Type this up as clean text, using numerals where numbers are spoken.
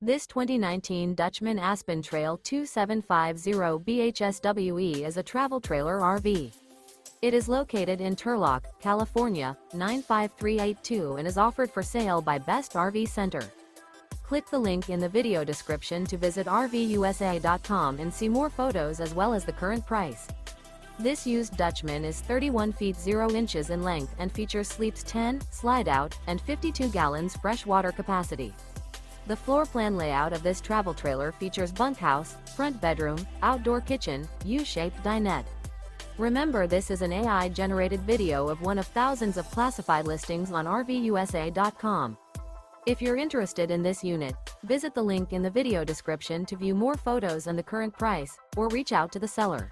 This 2019 Dutchmen Aspen Trail 2750 BHSWE is a travel trailer RV. It is located in Turlock, California, 95382 and is offered for sale by Best RV Center. Click the link in the video description to visit RVUSA.com and see more photos as well as the current price. This used Dutchman is 31 feet 0 inches in length and features sleeps 10, slide-out, and 52 gallons fresh water capacity. The floor plan layout of this travel trailer features bunkhouse, front bedroom, outdoor kitchen, U-shaped dinette. Remember, this is an AI-generated video of one of thousands of classified listings on RVUSA.com. If you're interested in this unit, visit the link in the video description to view more photos and the current price, or reach out to the seller.